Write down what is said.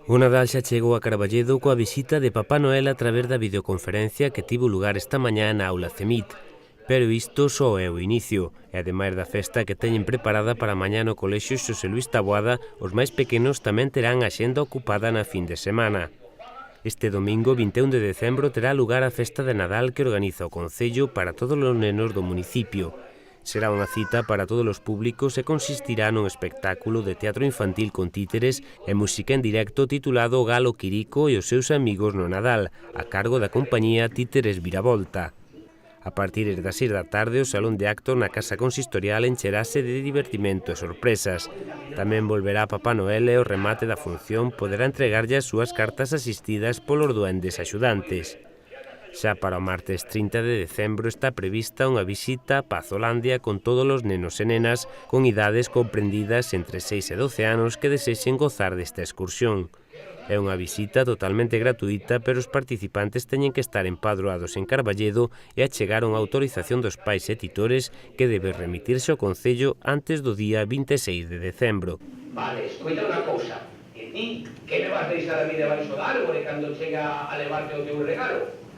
O Nadal xa chegou a Carballedo coa visita de Papá Noel a través da videoconferencia que tivo lugar esta mañá na aula CEMIT. Pero isto só é o inicio, e ademais da festa que teñen preparada para mañá no Colexio Xosé Luís Taboada, os máis pequenos tamén terán a xenda ocupada na fin de semana. Este domingo 21 de decembro terá lugar a festa de Nadal que organiza o Concello para todos os nenos do municipio. Será unha cita para todos os públicos e consistirá nun espectáculo de teatro infantil con títeres e música en directo titulado Galo Quirico e os seus amigos no Nadal, a cargo da compañía Títeres Viravolta. A partir das 6 da tarde, o Salón de Actos na Casa Consistorial encherase de divertimento e sorpresas. Tamén volverá Papá Noel e o remate da función poderá entregarlle as súas cartas asistidas polos duendes axudantes. Xa para o martes 30 de decembro está prevista unha visita a Pazolandia con todos os nenos e nenas con idades comprendidas entre 6 e 12 anos que desexen gozar desta excursión. É unha visita totalmente gratuita, pero os participantes teñen que estar empadroados en Carballedo e achegar unha autorización dos pais e titores que debe remitirse ao Concello antes do día 26 de decembro. Vale, escoita unha cousa. E ti, que me vas deixar a mí debaixo do árbore cando chega a levarte o teu regalo?